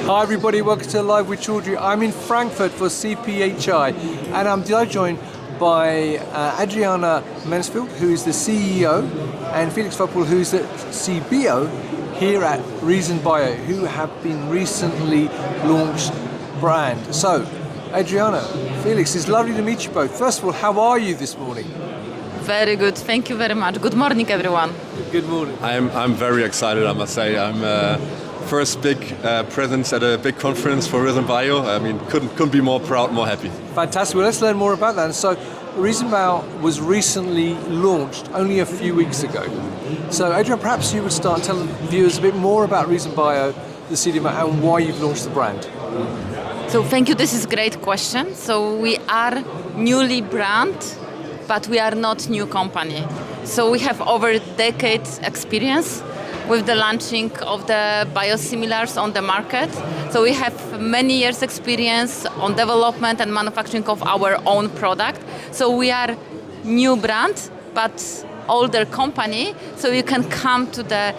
Hi everybody, welcome to Live with Chaudhry. I'm in Frankfurt for CPHI and I'm delighted joined by Adriana Mencfeld, who is the CEO, and Felix Faupel, who's the CBO here at Rezon Bio, who have been recently launched brand. So, Adriana, Felix, it's lovely to meet you both. First of all, how are you this morning? Very good, thank you very much. Good morning, everyone. Good morning. I'm very excited, I must say. I'm first big presence at a big conference for Rezon Bio. I mean, couldn't be more proud, more happy. Fantastic. Well, let's learn more about that. And so, Rezon Bio was recently launched only a few weeks ago. So, Adrian, perhaps you would start telling viewers a bit more about Rezon Bio, the CDMO, and why you've launched the brand. So, thank you. This is a great question. So, we are newly brand, but we are not new company. So, we have over decades experience with the launching of the biosimilars on the market. So we have many years experience on development and manufacturing of our own product. So we are new brand, but older company. So you can come to the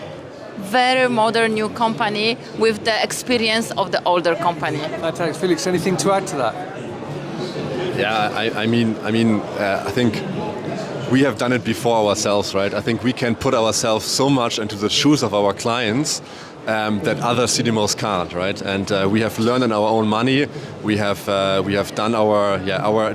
very modern new company with the experience of the older company. Fantastic. Felix, anything to add to that? Yeah, I think we have done it before ourselves, right? I think we can put ourselves so much into the shoes of our clients that other CDMOs can't, right? And we have learned in our own money. We have done our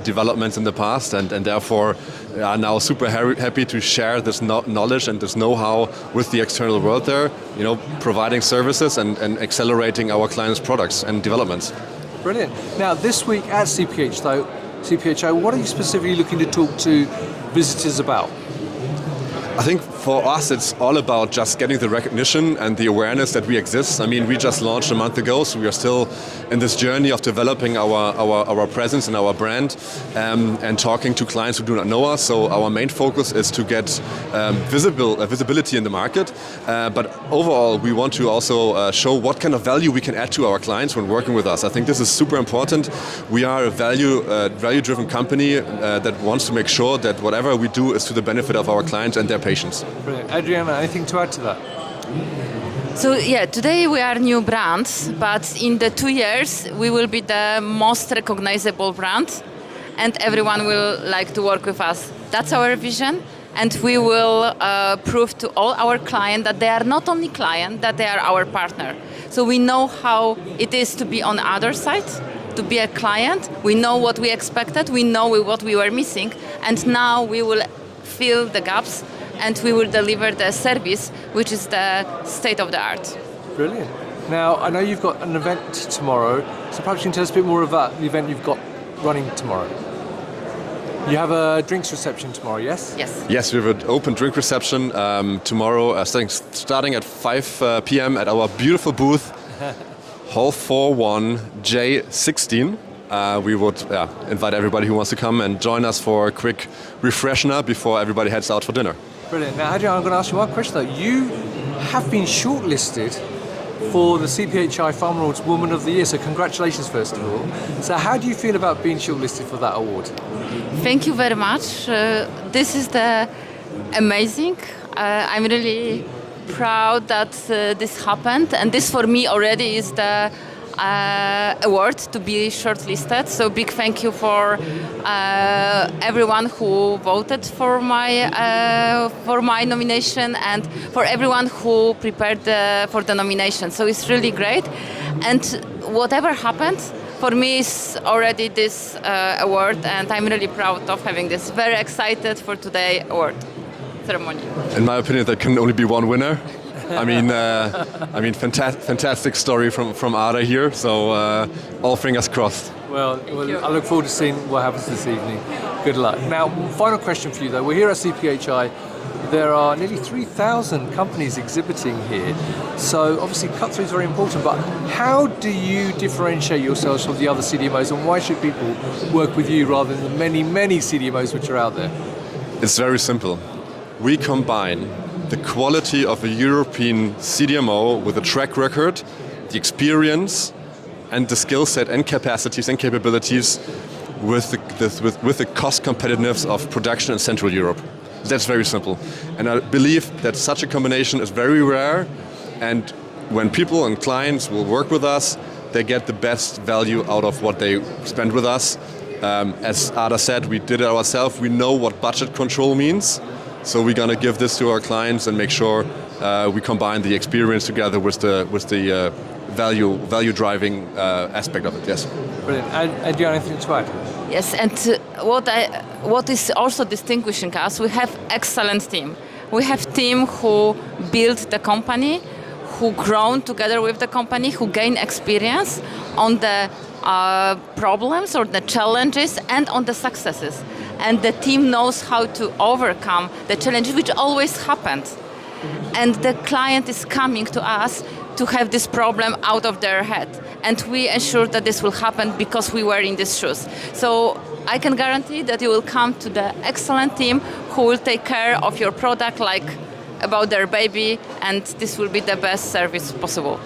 developments in the past, and therefore are now super happy to share this knowledge and this know-how with the external world there. You know, providing services and accelerating our clients' products and developments. Brilliant. Now, this week at CPHI, what are you specifically looking to talk to visitors about? I think for us it's all about just getting the recognition and the awareness that we exist. I mean, we just launched a month ago, so we are still in this journey of developing our presence and our brand and talking to clients who do not know us. So our main focus is to get visibility in the market, but overall we want to also show what kind of value we can add to our clients when working with us. I think this is super important. We are a value-driven company that wants to make sure that whatever we do is to the benefit of our clients and their patients. Brilliant. Adriana, anything to add to that? So yeah, today we are new brands, but in the 2 years we will be the most recognizable brand and everyone will like to work with us. That's our vision, and we will prove to all our clients that they are not only clients, that they are our partner. So we know how it is to be on the other side, to be a client. We know what we expected, we know what we were missing, and now we will fill the gaps and we will deliver the service which is the state of the art. Brilliant. Now, I know you've got an event tomorrow, so perhaps you can tell us a bit more about the event you've got running tomorrow. You have a drinks reception tomorrow, yes? Yes. Yes, we have an open drink reception tomorrow, starting at 5 p.m. at our beautiful booth, Hall 41J16. We would invite everybody who wants to come and join us for a quick refresher before everybody heads out for dinner. Brilliant. Now, Adriana, I'm going to ask you one question though. You have been shortlisted for the CPHI Pharma Awards Woman of the Year, so congratulations first of all. So how do you feel about being shortlisted for that award? Thank you very much. This is amazing. I'm really proud that this happened, and this for me already is the award to be shortlisted. So big thank you for everyone who voted for my nomination and for everyone who prepared for the nomination. So it's really great, and whatever happened, for me is already this award, and I'm really proud of having this. Very excited for today's award ceremony. In my opinion, there can only be one winner. I mean, fantastic story from Ada here. So all fingers crossed. Well, I look forward to seeing what happens this evening. Good luck. Now, final question for you though. We're here at CPHI. There are nearly 3,000 companies exhibiting here. So obviously cut-through is very important, but how do you differentiate yourselves from the other CDMOs, and why should people work with you rather than the many, many CDMOs which are out there? It's very simple. We combine the quality of a European CDMO with a track record, the experience and the skill set and capacities and capabilities with the cost competitiveness of production in Central Europe. That's very simple. And I believe that such a combination is very rare, and when people and clients will work with us, they get the best value out of what they spend with us. As Ada said, we did it ourselves. We know what budget control means. So we're going to give this to our clients and make sure we combine the experience together with the value driving aspect of it. Yes. Brilliant. Adriana, anything to add? Yes, and what is also distinguishing us, we have excellent team. We have team who built the company, who grown together with the company, who gain experience on the problems or the challenges and on the successes. And the team knows how to overcome the challenges, which always happens. And the client is coming to us to have this problem out of their head. And we ensure that this will happen because we were in these shoes. So I can guarantee that you will come to the excellent team who will take care of your product like about their baby, and this will be the best service possible.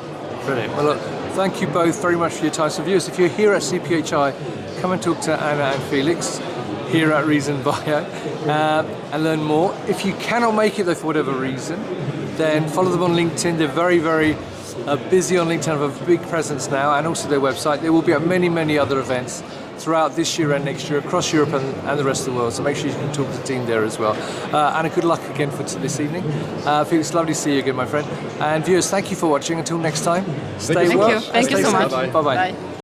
Brilliant. Well, look, thank you both very much for your time. So viewers, if you're here at CPHI, come and talk to Anna and Felix here at Rezon Bio and learn more. If you cannot make it though for whatever reason, then follow them on LinkedIn. They're very, very busy on LinkedIn, have a big presence now, and also their website. They will be at many, many other events throughout this year and next year across Europe and the rest of the world. So make sure you can talk to the team there as well. Anna, good luck again for this evening. Felix, lovely to see you again, my friend. And viewers, thank you for watching. Until next time, stay well. Thank you so much. Bye-bye. Bye.